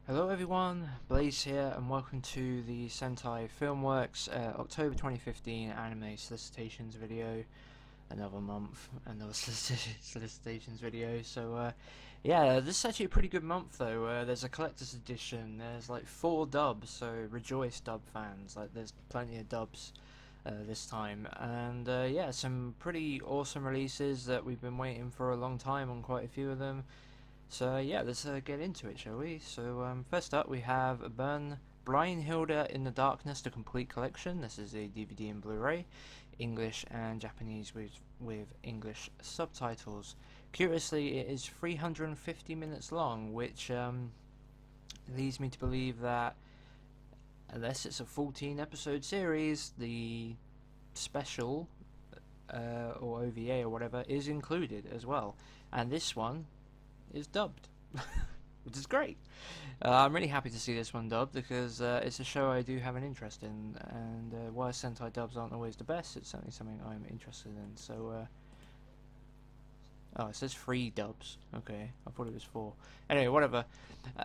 Hello everyone, Blaze here and welcome to the Sentai Filmworks October 2015 anime solicitations video. Another month, another solicitations video. So yeah, this is actually a pretty good month though. There's a collector's edition, there's like 4 dubs, so rejoice dub fans, like there's plenty of dubs this time. And yeah, some pretty awesome releases that we've been waiting for a long time on quite a few of them. So yeah, let's get into it, shall we? So first up we have Brynhilde in the Darkness, the complete collection. This is a DVD and Blu-ray, English and Japanese with English subtitles. Curiously, it is 350 minutes long, which leads me to believe that unless it's a 14 episode series, the special or OVA or whatever is included as well. And this one is dubbed, which is great. I'm really happy to see this one dubbed because it's a show I do have an interest in, and while Sentai dubs aren't always the best, it's certainly something I'm interested in. So, oh, it says 3 dubs. Okay, I thought it was 4. Anyway, whatever.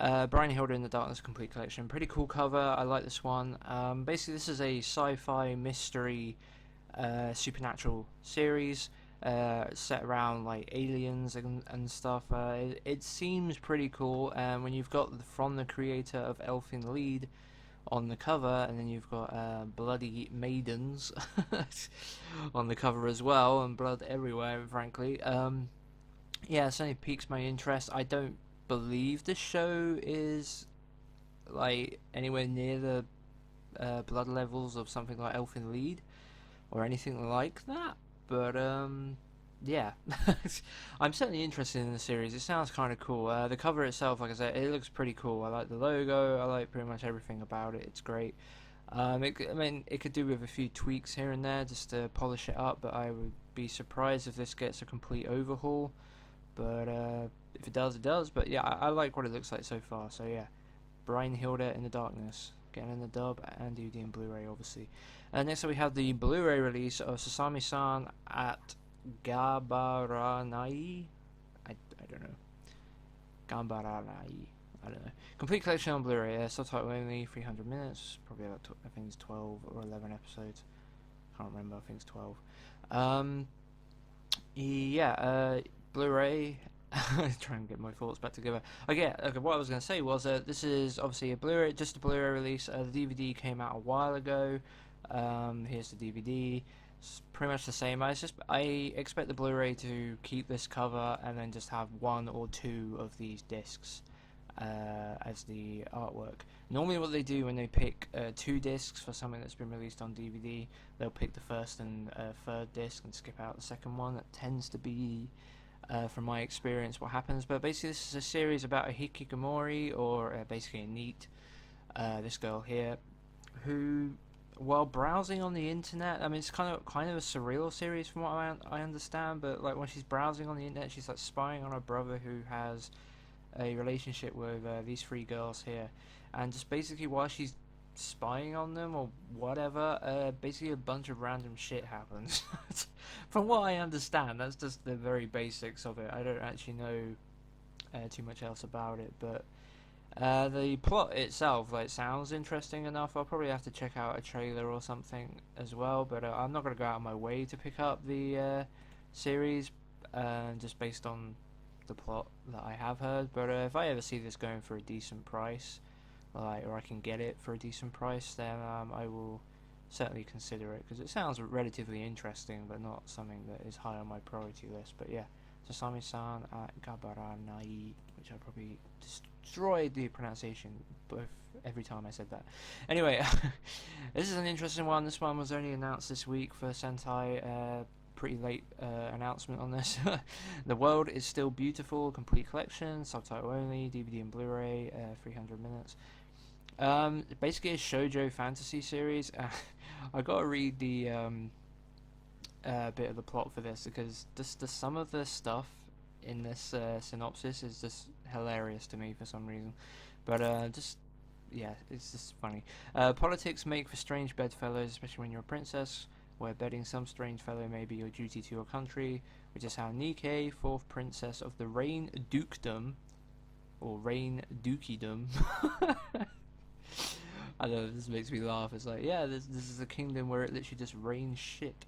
Brynhilde in the Darkness complete collection. Pretty cool cover. I like this one. Basically, this is a sci-fi mystery supernatural series. Set around like aliens and stuff. It seems pretty cool, and when you've got from the creator of Elf in the Lead on the cover, and then you've got bloody maidens on the cover as well, and blood everywhere, frankly. Yeah, it certainly piques my interest. I don't believe the show is like anywhere near the blood levels of something like Elf in the Lead or anything like that. But yeah, I'm certainly interested in the series. It sounds kind of cool. The cover itself, like I said, it looks pretty cool. I like the logo. I like pretty much everything about it. It's great. I mean, it could do with a few tweaks here and there just to polish it up. But I would be surprised if this gets a complete overhaul. But if it does, it does. But yeah, I like what it looks like so far. So yeah, Brynhilde in the Darkness. Getting in the dub and DVD and Blu-ray, obviously. And next up we have the Blu-ray release of Sami Sun at Gabaranai. I don't know. Gambaranai. I don't know. Complete collection on Blu-ray. Subtitle only, 300 minutes. Probably about I think it's 12 or 11 episodes. Can't remember. I think it's 12. Yeah. Blu-ray. Try and get my thoughts back together. Okay, what I was going to say was this is obviously a Blu-ray, just a Blu-ray release. The DVD came out a while ago. Here's the DVD. It's pretty much the same. I expect the Blu-ray to keep this cover and then just have 1 or 2 of these discs as the artwork. Normally what they do when they pick 2 discs for something that's been released on DVD, they'll pick the first and 3rd disc and skip out the second one. That tends to be from my experience what happens. But basically this is a series about a hikikomori, or basically a NEET, this girl here, who while browsing on the internet, I mean it's kind of a surreal series from what I understand, but like when she's browsing on the internet she's like spying on her brother who has a relationship with these 3 girls here, and just basically while she's spying on them or whatever, basically a bunch of random shit happens. From what I understand, that's just the very basics of it. I don't actually know too much else about it, but the plot itself sounds interesting enough. I'll probably have to check out a trailer or something as well, but I'm not going to go out of my way to pick up the series just based on the plot that I have heard. But if I ever see this going for a decent price, or I can get it for a decent price, then I will certainly consider it, because it sounds relatively interesting, but not something that is high on my priority list. But yeah, Sasami-san at Gabaranai, which I probably destroyed the pronunciation every time I said that. Anyway, this is an interesting one. This one was only announced this week for Sentai. Pretty late announcement on this. The World is Still Beautiful, complete collection, subtitle only, DVD and Blu-ray, 300 minutes. Basically a Shoujo Fantasy series. I gotta read the bit of the plot for this, because some of the stuff in this synopsis is just hilarious to me for some reason. But yeah, it's just funny. Politics make for strange bedfellows, especially when you're a princess, where bedding some strange fellow may be your duty to your country, which is how Nike, 4th princess of the Rain Dukedom, or Rain Dookiedom. I don't know, this makes me laugh. It's like, yeah, this is a kingdom where it literally just rains shit.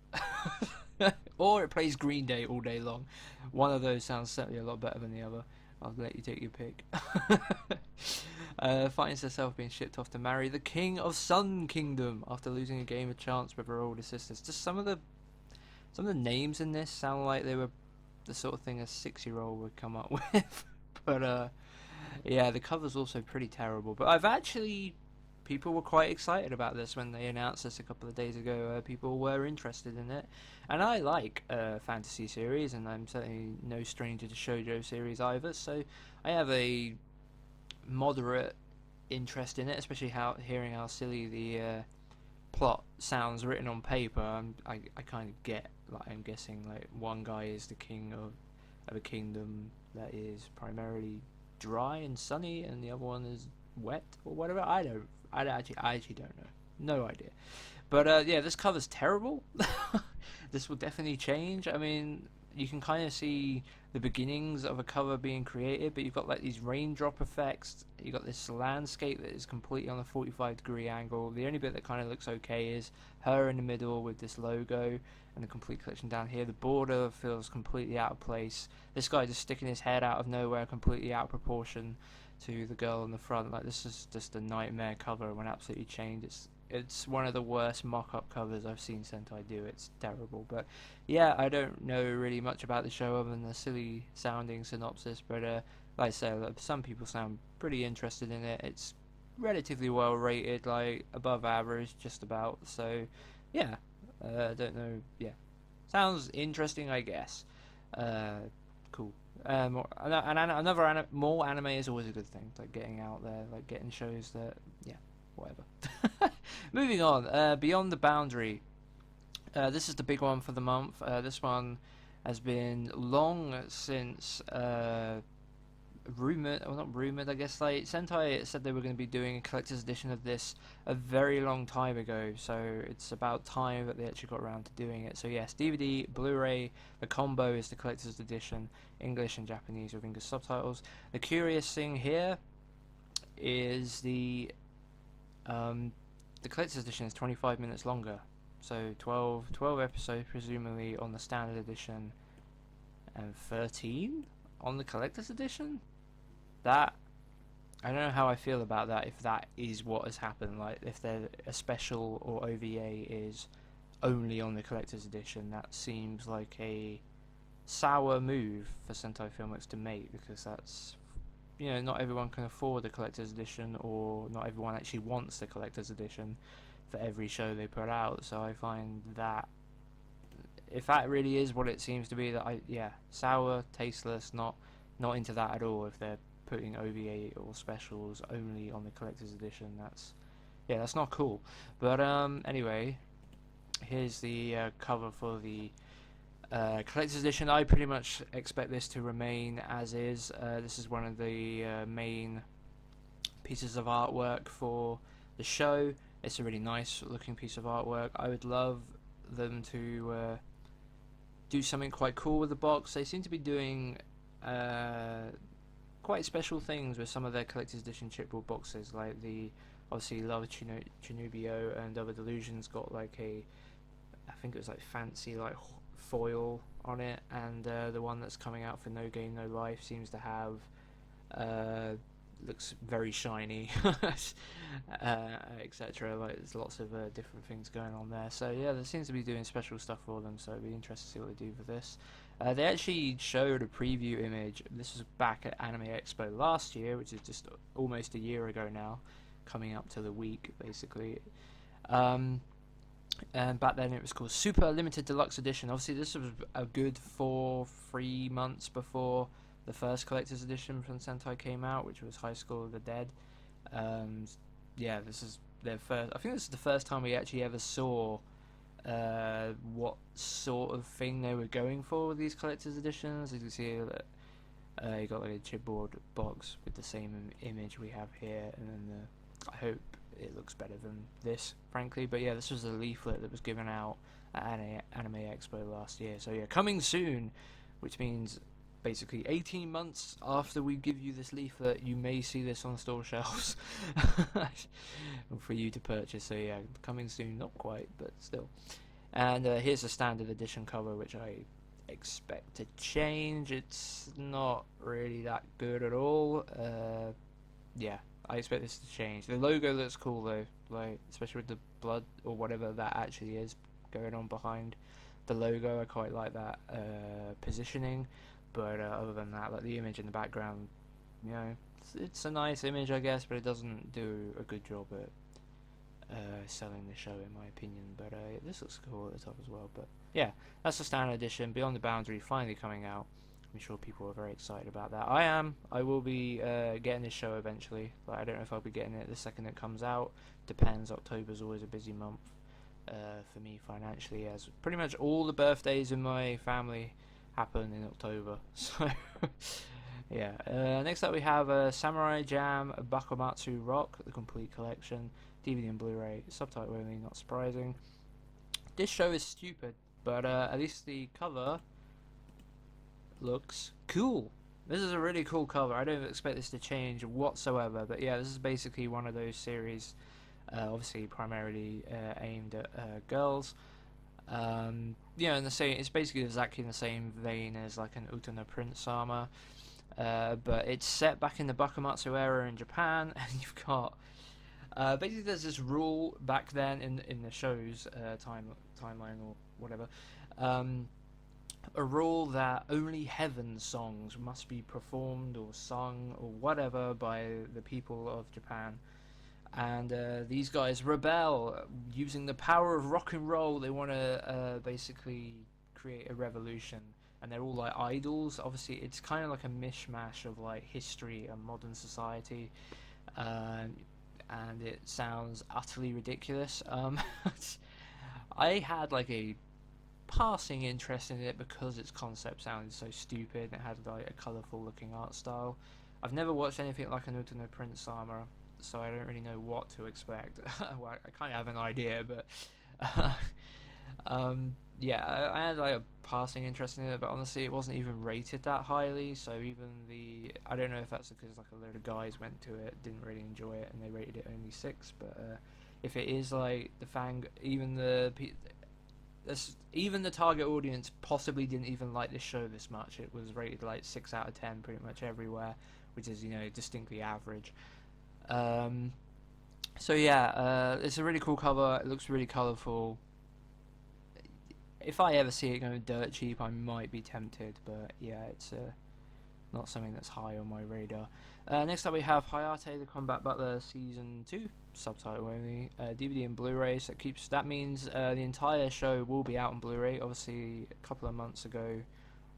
Or it plays Green Day all day long. One of those sounds certainly a lot better than the other. I'll let you take your pick. Finds herself being shipped off to marry the King of Sun Kingdom after losing a game of chance with her older sisters. Just some of the names in this sound like they were the sort of thing a 6-year-old would come up with. But yeah, the cover's also pretty terrible. But people were quite excited about this when they announced this a couple of days ago. People were interested in it, and I like fantasy series, and I'm certainly no stranger to shoujo series either. So I have a moderate interest in it, especially hearing how silly the plot sounds written on paper. I kind of get, like, I'm guessing like one guy is the king of a kingdom that is primarily dry and sunny, and the other one is wet or whatever. I actually don't know. No idea. But yeah, this cover's terrible. This will definitely change. I mean, you can kind of see the beginnings of a cover being created, but you've got like these raindrop effects. You've got this landscape that is completely on a 45-degree angle. The only bit that kind of looks okay is her in the middle with this logo and the complete collection down here. The border feels completely out of place. This guy just sticking his head out of nowhere, completely out of proportion to the girl in the front. Like, this is just a nightmare cover. It went absolutely changed. It's one of the worst mock-up covers I've seen Sentai do. It's terrible. But yeah, I don't know really much about the show other than the silly sounding synopsis, but like I say, some people sound pretty interested in it. It's relatively well rated, like above average just about. So yeah, I don't know. Yeah, sounds interesting, I guess. Cool. More anime is always a good thing. Like getting out there, like getting shows that, yeah, whatever. Moving on, Beyond the Boundary. This is the big one for the month. This one has been long since rumored, or not rumored, I guess. Like Sentai said they were going to be doing a collector's edition of this a very long time ago, so it's about time that they actually got around to doing it. So yes, DVD, Blu-ray, the combo is the collector's edition, English and Japanese with English subtitles. The curious thing here is the collector's edition is 25 minutes longer, so 12 episodes presumably on the standard edition, and 13 on the collector's edition. That, I don't know how I feel about that, if that is what has happened. Like, if a special or OVA is only on the collector's edition, that seems like a sour move for Sentai Filmworks to make, because that's, you know, not everyone can afford the collector's edition, or not everyone actually wants the collector's edition for every show they put out. So I find that, if that really is what it seems to be, that sour, tasteless, not into that at all. If they're putting OVA or specials only on the collector's edition, that's not cool. But anyway, here's the cover for the collector's edition. I pretty much expect this to remain as is. This is one of the main pieces of artwork for the show. It's a really nice looking piece of artwork. I would love them to do something quite cool with the box. They seem to be doing quite special things with some of their collector's edition chipboard boxes, like the obviously Love Chinubio and Other Delusions got like I think it was like fancy like foil on it, and the one that's coming out for No Game No Life seems to have looks very shiny, etc. Like, there's lots of different things going on there. So yeah, they seems to be doing special stuff for them, so it'll be interesting to see what they do for this. They actually showed a preview image. This was back at Anime Expo last year, which is just almost a year ago now, coming up to the week basically. And back then it was called Super Limited Deluxe Edition. Obviously this was a good 3 months before the first collector's edition from Sentai came out, which was High School of the Dead. Yeah, this is their first. I think this is the first time we actually ever saw what sort of thing they were going for with these collector's editions. As you can see, you got like a chipboard box with the same image we have here, and then I hope it looks better than this, frankly. But yeah, this was a leaflet that was given out at Anime Expo last year. So yeah, coming soon, which means basically 18 months after we give you this leaflet, you may see this on store shelves for you to purchase. So yeah, coming soon, not quite, but still. And here's the standard edition cover, which I expect to change. It's not really that good at all. Yeah, I expect this to change. The logo looks cool though, like especially with the blood or whatever that actually is going on behind the logo. I quite like that positioning, but other than that, like the image in the background, you know, it's a nice image, I guess, but it doesn't do a good job at selling the show, in my opinion. But this looks cool at the top as well. But yeah, that's the standard edition. Beyond the Boundary finally coming out. I'm sure people are very excited about that. I am. I will be getting this show eventually. But I don't know if I'll be getting it the second it comes out. Depends. October's always a busy month for me financially, as pretty much all the birthdays in my family happen in October. So yeah. Next up we have Samurai Jam Bakumatsu Rock, the complete collection, DVD and Blu-ray, subtitle only, not surprising. This show is stupid, but at least the cover looks cool. This is a really cool cover. I don't expect this to change whatsoever, but yeah, this is basically one of those series, obviously primarily aimed at girls. Yeah, in the same, it's basically exactly in the same vein as like an Utena Prince Sama, but it's set back in the Bakumatsu era in Japan, and you've got basically there's this rule back then in the show's timeline or whatever. A rule that only heaven songs must be performed or sung or whatever by the people of Japan. And these guys rebel using the power of rock and roll. They want to basically create a revolution. And they're all like idols. Obviously, it's kind of like a mishmash of like history and modern society. And it sounds utterly ridiculous. I had like a passing interest in it because its concept sounded so stupid. It had like a colourful looking art style. I've never watched anything like an Utena Prince Sama, so I don't really know what to expect. Well, I kind of have an idea, but yeah, I had like a passing interest in it, but honestly, it wasn't even rated that highly. So even I don't know if that's because like a load of guys went to it, didn't really enjoy it, and they rated it only 6. But if it is like the even the target audience possibly didn't even like this show this much. It was rated like 6 out of 10 pretty much everywhere, which is, you know, distinctly average. So yeah, it's a really cool cover. It looks really colourful. If I ever see it going dirt cheap, I might be tempted, but yeah, it's not something that's high on my radar. Next up we have Hayate the Combat Butler Season 2, subtitle only, DVD and Blu-ray, so that means the entire show will be out on Blu-ray. Obviously, a couple of months ago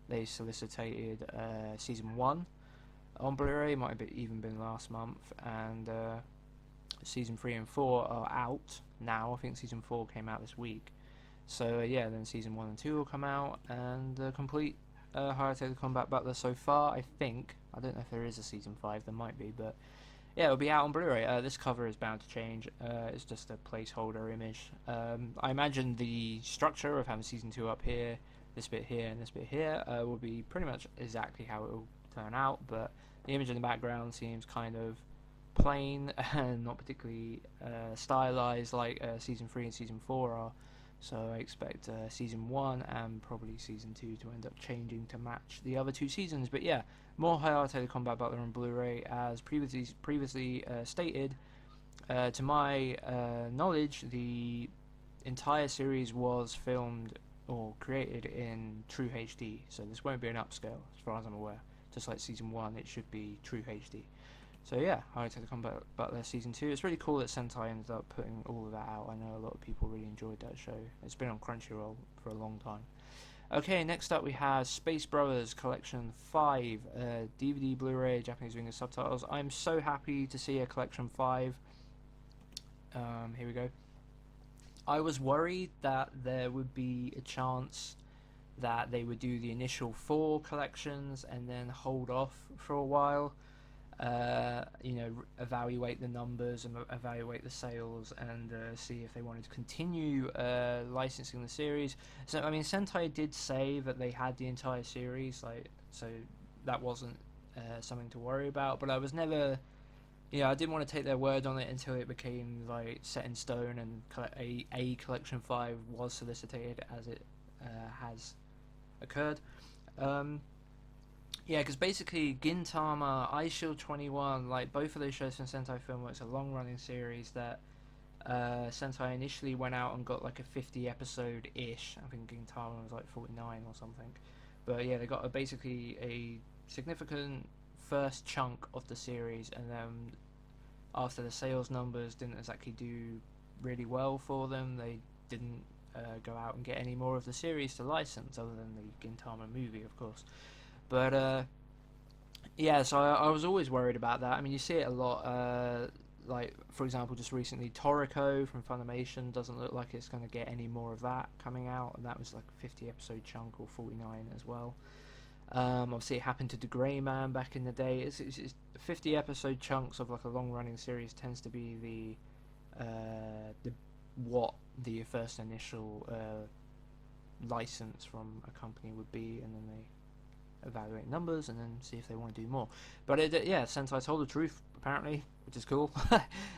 they solicited Season 1 on Blu-ray, might have even been last month, and Season 3 and 4 are out now. I think Season 4 came out this week. So yeah, then Season 1 and 2 will come out, and the complete Hayate the Combat Butler so far, I think. I don't know if there is a Season 5, there might be, but yeah, it'll be out on Blu-ray. This cover is bound to change. It's just a placeholder image. I imagine the structure of having Season 2 up here, this bit here, and this bit here will be pretty much exactly how it will turn out, but the image in the background seems kind of plain and not particularly stylized like Season 3 and Season 4 are. So I expect Season 1 and probably Season 2 to end up changing to match the other 2 seasons. But yeah, more Hayate the Combat Butler on Blu-ray, as previously stated. To my knowledge, the entire series was filmed or created in True HD, so this won't be an upscale as far as I'm aware. Just like Season 1, it should be True HD. So yeah, Hayate the Combat Butler Season 2. It's really cool that Sentai ended up putting all of that out. I know a lot of people really enjoyed that show. It's been on Crunchyroll for a long time. Okay, next up we have Space Brothers Collection 5, DVD, Blu-ray, Japanese English subtitles. I'm so happy to see a Collection 5. Here we go. I was worried that there would be a chance that they would do the initial 4 collections and then hold off for a while. Evaluate the numbers and evaluate the sales and see if they wanted to continue licensing the series. So I mean, Sentai did say that they had the entire series, so that wasn't something to worry about. But I was never, I didn't want to take their word on it until it became like set in stone, and a collection 5 was solicited as it has occurred. Yeah, because basically Gintama, Eyeshield 21, like both of those shows from Sentai Filmworks are long-running series that Sentai initially went out and got like a 50 episode ish. I think Gintama was like 49 or something. But yeah, they got basically a significant first chunk of the series, and then after the sales numbers didn't exactly do really well for them, they didn't go out and get any more of the series to license, other than the Gintama movie, of course. But yeah, so I was always worried about that. I mean, you see it a lot. Like, for example, just recently, Toriko from Funimation doesn't look like it's going to get any more of that coming out, and that was like a 50 episode chunk, or 49 as well. Obviously, it happened to The Grey Man back in the day. It's 50 episode chunks of like a long running series tends to be what the first initial license from a company would be, and then they evaluate numbers and then see if they want to do more. But yeah, Sentai told the truth apparently, which is cool.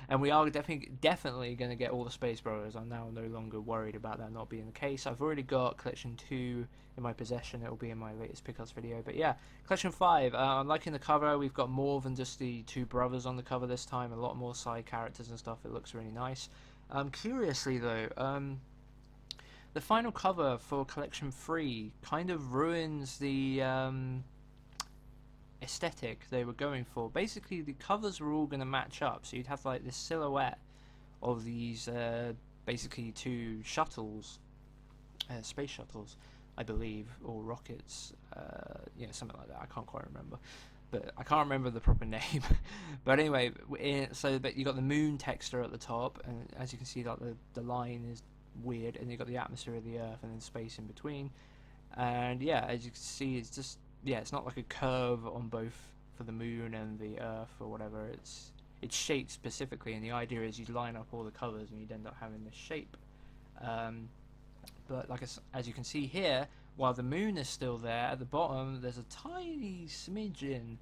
And we are definitely going to get all the Space Brothers. I'm now no longer worried about that not being the case. I've already got Collection 2 in my possession. It will be in my latest pickups video. But yeah, Collection 5, I'm liking the cover. We've got more than just the two brothers on the cover this time, a lot more side characters and stuff. It looks really nice. Curiously though, the final cover for Collection 3 kind of ruins the aesthetic they were going for. Basically, the covers were all going to match up, so you'd have like this silhouette of these basically two shuttles, space shuttles, I believe, or rockets, something like that. I can't quite remember, but I can't remember the proper name. But anyway, but you got the moon texture at the top, and as you can see, like the line is weird, and you've got the atmosphere of the Earth and then space in between. And yeah, as you can see, it's just, it's not like a curve on both for the moon and the Earth or whatever. It's shaped specifically, and the idea is you'd line up all the colours and you'd end up having this shape. But like as you can see here, while the moon is still there, at the bottom there's a tiny smidgen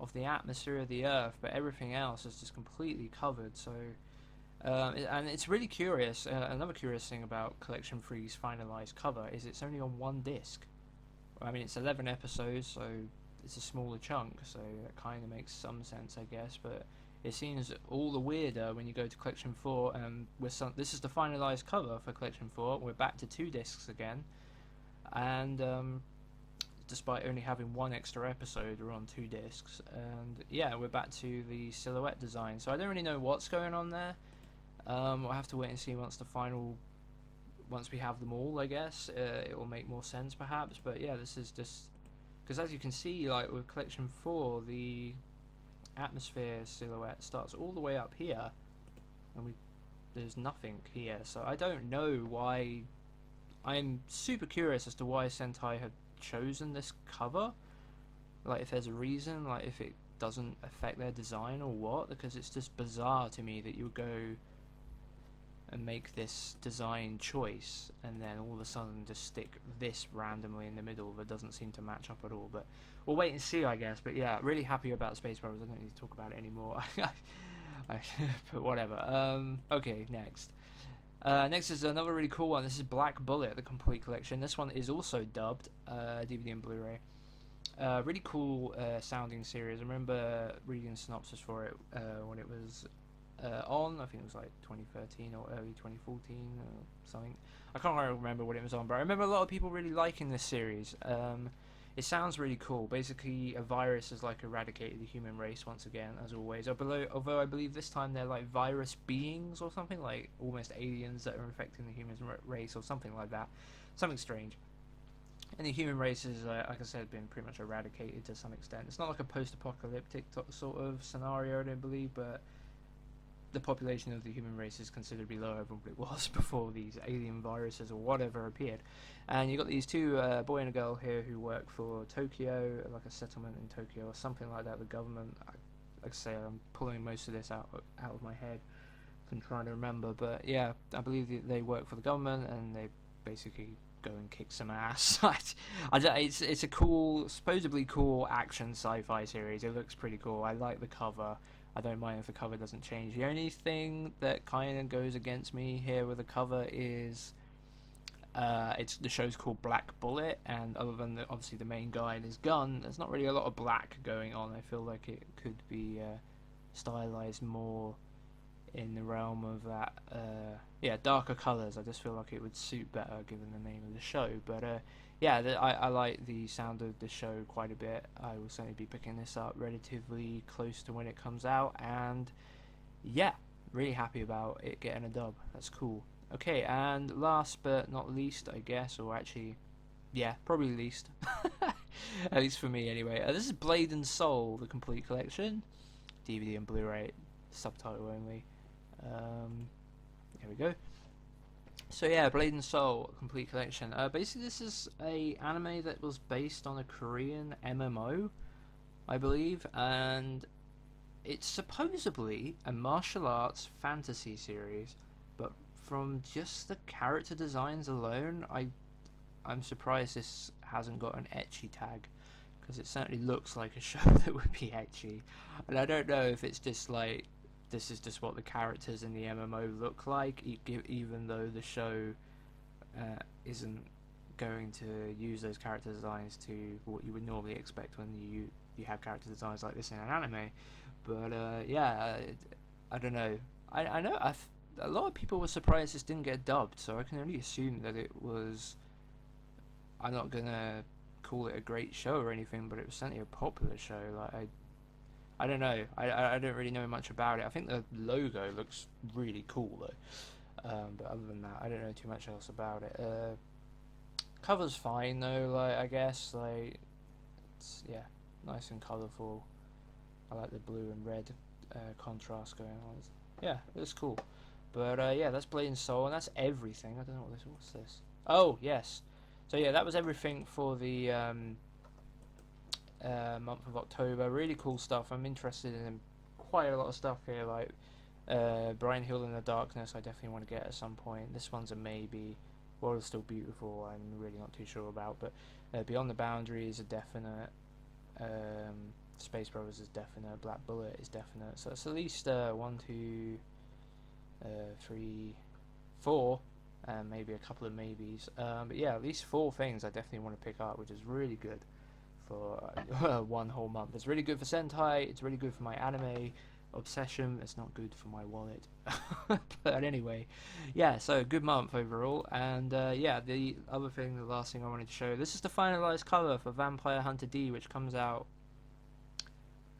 of the atmosphere of the Earth, but everything else is just completely covered. So and it's really curious. Another curious thing about Collection 3's finalized cover is it's only on one disc. I mean, it's 11 episodes, so it's a smaller chunk, so that kind of makes some sense, I guess. But it seems all the weirder when you go to Collection 4, and this is the finalized cover for Collection 4. We're back to 2 discs again, and despite only having one extra episode, we're on 2 discs, and yeah, we're back to the silhouette design. So I don't really know what's going on there. We'll have to wait and see once we have them all, I guess. It will make more sense perhaps, but yeah, this is just because, as you can see, like with Collection 4, the atmosphere silhouette starts all the way up here, and there's nothing here, so I don't know why. I'm super curious as to why Sentai have chosen this cover, like if there's a reason, like if it doesn't affect their design or what, because it's just bizarre to me that you would go and make this design choice and then all of a sudden just stick this randomly in the middle that doesn't seem to match up at all. But we'll wait and see, I guess. But yeah, really happy about Space Brothers. I don't need to talk about it anymore. But whatever. Okay, next. Next is another really cool one. This is Black Bullet, the complete collection. This one is also dubbed DVD and Blu-ray. Really cool sounding series. I remember reading the synopsis for it when it was on. I think it was like 2013 or early 2014 or something. I can't really remember what it was on, but I remember a lot of people really liking this series. It sounds really cool. Basically, a virus has like eradicated the human race once again, as always. Although I believe this time they're like virus beings or something, like almost aliens that are infecting the human race or something like that. Something strange. And the human race is, like I said, been pretty much eradicated to some extent. It's not like a post-apocalyptic sort of scenario, I don't believe, but the population of the human race is considerably lower than what it was before these alien viruses or whatever appeared. And you've got these two, boy and a girl here, who work for Tokyo, like a settlement in Tokyo or something like that, the government. Like I say, I'm pulling most of this out of my head and trying to remember, but yeah, I believe they work for the government, and they basically go and kick some ass. It's a cool, supposedly cool action sci-fi series. It looks pretty cool. I like the cover. I don't mind if the cover doesn't change. The only thing that kind of goes against me here with the cover is the show's called Black Bullet, and other than obviously the main guy and his gun, there's not really a lot of black going on. I feel like it could be stylized more in the realm of that, darker colors. I just feel like it would suit better given the name of the show. But I like the sound of the show quite a bit. I will certainly be picking this up relatively close to when it comes out, and yeah, really happy about it getting a dub. That's cool. Okay, and last but not least, I guess, or actually, yeah, probably least, at least for me anyway. This is Blade and Soul, the complete collection, DVD and Blu-ray, subtitle only. Here we go. So yeah, Blade and Soul, complete collection. Basically, this is a anime that was based on a Korean MMO, I believe, and it's supposedly a martial arts fantasy series, but from just the character designs alone, I'm surprised this hasn't got an ecchi tag, because it certainly looks like a show that would be ecchi. And I don't know if it's just like, this is just what the characters in the MMO look like, even though the show isn't going to use those character designs to what you would normally expect when you have character designs like this in an anime. But I don't know. I know a lot of people were surprised this didn't get dubbed, so I can only assume that it was. I'm not gonna call it a great show or anything, but it was certainly a popular show. Like I don't know. I don't really know much about it. I think the logo looks really cool though. But other than that, I don't know too much else about it. Cover's fine though. Like I guess it's nice and colourful. I like the blue and red contrast going on. Yeah, it's cool. But that's Blade and Soul, and that's everything. I don't know what's this. Oh yes. So yeah, that was everything for the month of October. Really cool stuff. I'm interested in quite a lot of stuff here, like Brian Hill in the Darkness. I definitely want to get at some point. This one's a maybe. World is Still Beautiful, I'm really not too sure about, but Beyond the Boundary is a definite. Space Brothers is definite. Black Bullet is definite. So it's at least 1, 2, 3, 4, and maybe a couple of maybes. But yeah, at least 4 things I definitely want to pick up, which is really good for one whole month. It's really good for Sentai. It's really good for my anime obsession. It's not good for my wallet. But anyway, yeah, so good month overall. And the other thing, the last thing I wanted to show, this is the finalized cover for Vampire Hunter D, which comes out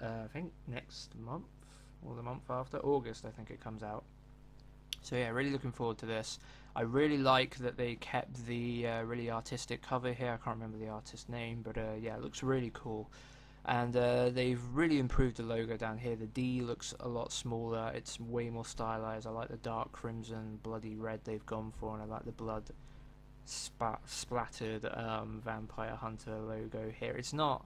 I think next month or the month after, August I think it comes out. So yeah, really looking forward to this. I really like that they kept the really artistic cover here. I can't remember the artist's name, but it looks really cool. And they've really improved the logo down here. The D looks a lot smaller. It's way more stylized. I like the dark crimson, bloody red they've gone for, and I like the blood splattered Vampire Hunter logo here. It's not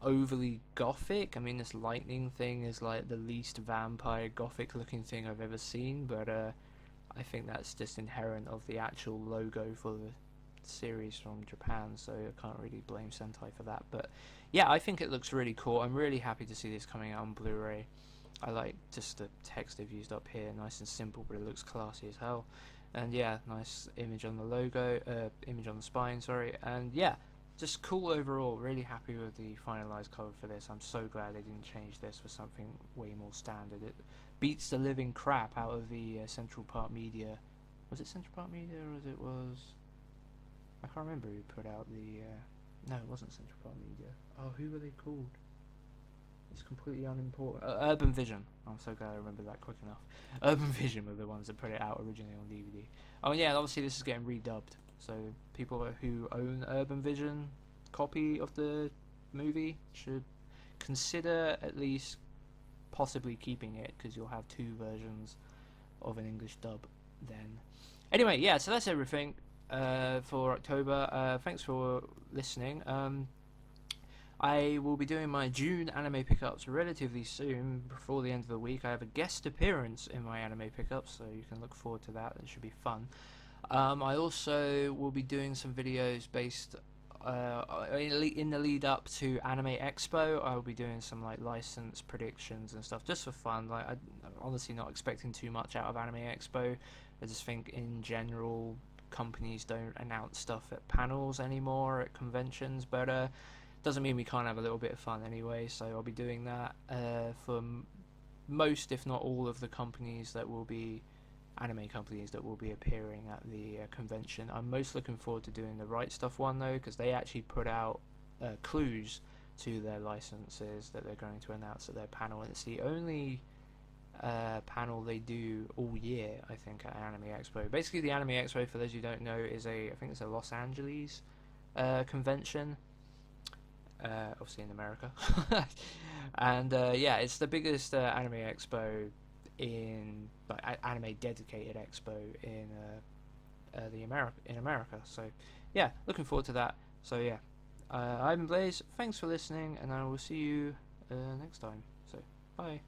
overly gothic. I mean, this lightning thing is like the least vampire gothic looking thing I've ever seen, but I think that's just inherent of the actual logo for the series from Japan, so I can't really blame Sentai for that. But yeah, I think it looks really cool. I'm really happy to see this coming out on Blu-ray. I like just the text they've used up here, nice and simple, but it looks classy as hell. And yeah, nice image on the logo, image on the spine, sorry. And yeah, just cool overall. Really happy with the finalized cover for this. I'm so glad they didn't change this for something way more standard. It beats the living crap out of the Central Park Media. Was it Central Park Media or was I can't remember who put out the no, it wasn't Central Park Media. Oh, who were they called? It's completely unimportant. Urban Vision. I'm so glad I remembered that quick enough. Urban Vision were the ones that put it out originally on DVD. Oh yeah, obviously this is getting redubbed, so people who own Urban Vision copy of the movie should consider at least possibly keeping it, because you'll have 2 versions of an English dub then. Anyway, yeah, so that's everything for October. Thanks for listening. I will be doing my June anime pickups relatively soon, before the end of the week. I have a guest appearance in my anime pickups, so you can look forward to that. It should be fun. I also will be doing some videos based in the lead up to Anime Expo. I will be doing some like license predictions and stuff just for fun. Like I'm honestly not expecting too much out of Anime Expo. I just think in general companies don't announce stuff at panels anymore at conventions, but doesn't mean we can't have a little bit of fun anyway. So I'll be doing that for most, if not all, of the companies that will be anime companies that will be appearing at the convention. I'm most looking forward to doing the Right Stuff one though, because they actually put out clues to their licenses that they're going to announce at their panel, and it's the only panel they do all year, I think, at Anime Expo. Basically, the Anime Expo, for those who don't know, is I think it's a Los Angeles convention, obviously in America, and yeah, it's the biggest anime expo in like anime dedicated expo in America. So yeah, looking forward to that. So yeah, I'm Blaze. Thanks for listening, and I will see you next time. So bye.